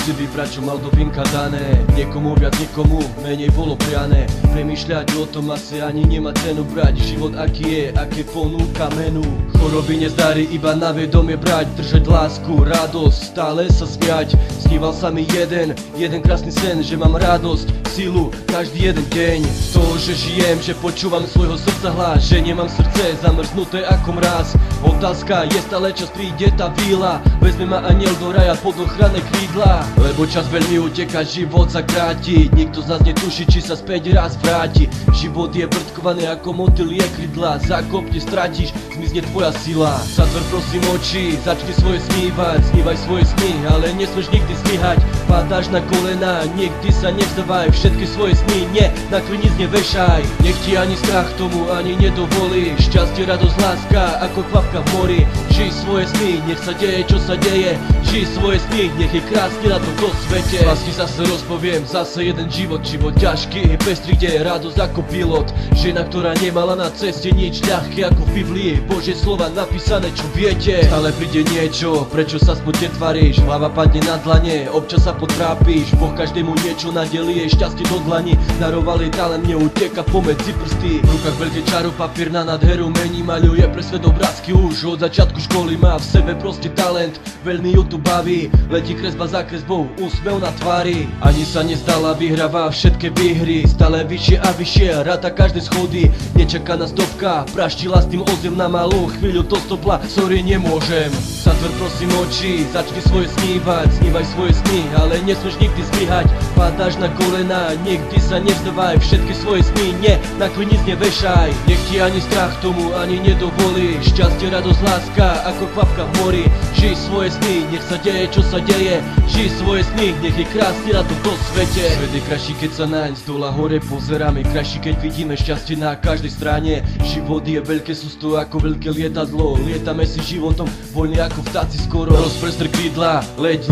si vybrať, čo mal do vinka dané. Niekomu viac, niekomu menej bolo priané. Premýšľať o tom asi ani nemá cenu brať. Život aký je, aké ponúka menu. Choroby nezdary iba na vedomie brať. Držať lásku, radosť, stále sa smiať. Sníval sa mi jeden krásny sen, že mám radosť, silu každý jeden deň. To, že žijem, že počúvam svojho srdca hlas, že nemám srdce zamrznuté ako mraz. Otázka je stále čas, príde tá víla, vezme ma aniel do raja pod ochranné krídla. Lebo čas veľmi uteká, život sa kráti, nikto z nás netuší, či sa späť raz vráti. Život je vrtkovaný ako motýl je krydla, zakopne stratíš, zmizne tvoja sila. Zatvor prosím oči, začni svoje snívať, snívaj svoje sny, ale nesmieš nikdy zlyhať. Padáš na kolena, nikdy sa nevzdávaj, všetky svoje sny nie, na klinic nevešaj. Nech ti ani strach tomu ani nedovolí, šťastie, radosť, láska ako kvapka v mori. Žij svoje sny, nech sa deje čo sa deje, žij svoje sny, nech je krásne na tomto svete. Lásky zase rozpoviem, zase jeden život ťažký, pestrý, kde je radosť ako pilot. Žena, ktorá nemala na ceste nič ľahké ako v Biblii, Božie slova napísané, čo viete. Stále príde niečo, prečo sa smutne tvaríš, hlava padne na dlane, občas sa potrápiš. Boh každému niečo nadelie, šťastie do dlani, daroval jej talent, neuteka pomedzi prsty. V rukách veľké čaro, papier na nádheru mení, maľuje pre svet obrázky už od začiatku školy. Má v sebe proste talent, veľmi ju tu baví, letí kresba za kresbou, úsmev na tvári. Ani sa nezdala, vyhráva všetky výhry, stále vyššie a vyššie, ráta každé schody. Nečaká nás stopka, praštila s tým ozem na malú chvíľu, to stopla, sorry nemôžem. Zatvor prosím oči, začni svoje snívať, snívaj svoje sny, ale nesmieš nikdy zlyhať. Padáš na kolena, nikdy sa nevzdávaj, všetky svoje sny nie, na klinic nevešaj. Nech ti ani strach tomu ani nedovolí, šťastie, radosť, láska ako kvapka v mori. Žij svoje sny, nech sa deje čo sa deje, žij svoje sny, nech je krásne na tomto svete. Svet je krajší, keď sa naň z dola hore pozeráme, krajší, keď vidíme šťastie na každej strane. Život je veľké sústo ako veľké lietadlo, lietame si životom voľne ako vtáci skoro. Rozprestr krídla, leď,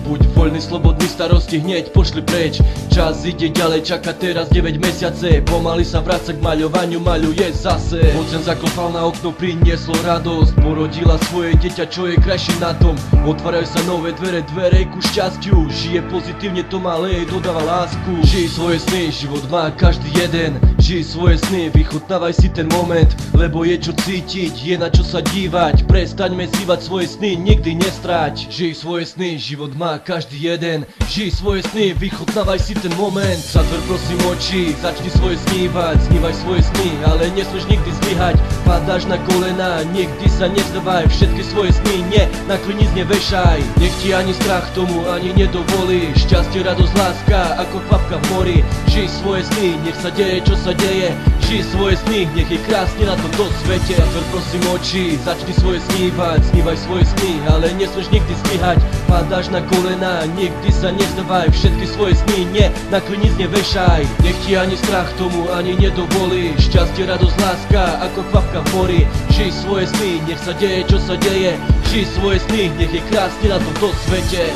buď voľný, slobodný, starosti hneď pošli preč. Čas ide ďalej, čaká teraz 9 mesiace, pomaly sa vráca k maľovaniu, maľuje zase. Oceán zaklopal na okno, prinieslo radosť, porodila svoje dieťa, čo je krajšie na tom. Otvárajú sa nové dvere ku šťastiu, žije pozitívne to malé, dodáva lásku. Žij svoje sny, život má každý jeden, žij svoje sny, vychutnávaj si ten moment, lebo je čo cítiť, je na čo sa dívať. Prestaňme zývať svoje sny, nikdy nestráť. Žij svoje sny, život má každý jeden, žij svoje sny, vychutnávaj si ten moment. Zatvor prosím oči, začni svoje snívať, snívaj svoje sny, ale nesmieš nikdy zlyhať. Padáš na kolena, nikdy sa nevzdávaj, všetky svoje sny nie, na klinic nevešaj. Nech ti ani strach tomu ani nedovolí, šťastie, radosť, láska ako kvapka v mori. Žij svoje sny, nech sa deje čo sa deje, žij svoje sny, nech je krásne na tomto svete. Zatvor prosím oči, začni svoje snívať, snívaj svoje sny, ale nesmieš nikdy zlyhať. Padáš na kolena, nikdy sa nevzdávaj, všetky svoje sny nie, na klinic nevešaj. Nech ti ani strach tomu ani nedovolí, šťastie, radosť, láska ako kvapka v mori. Žij svoje sny, nech sa deje čo sa deje, žij svoje sny, nech je krásne na tomto svete.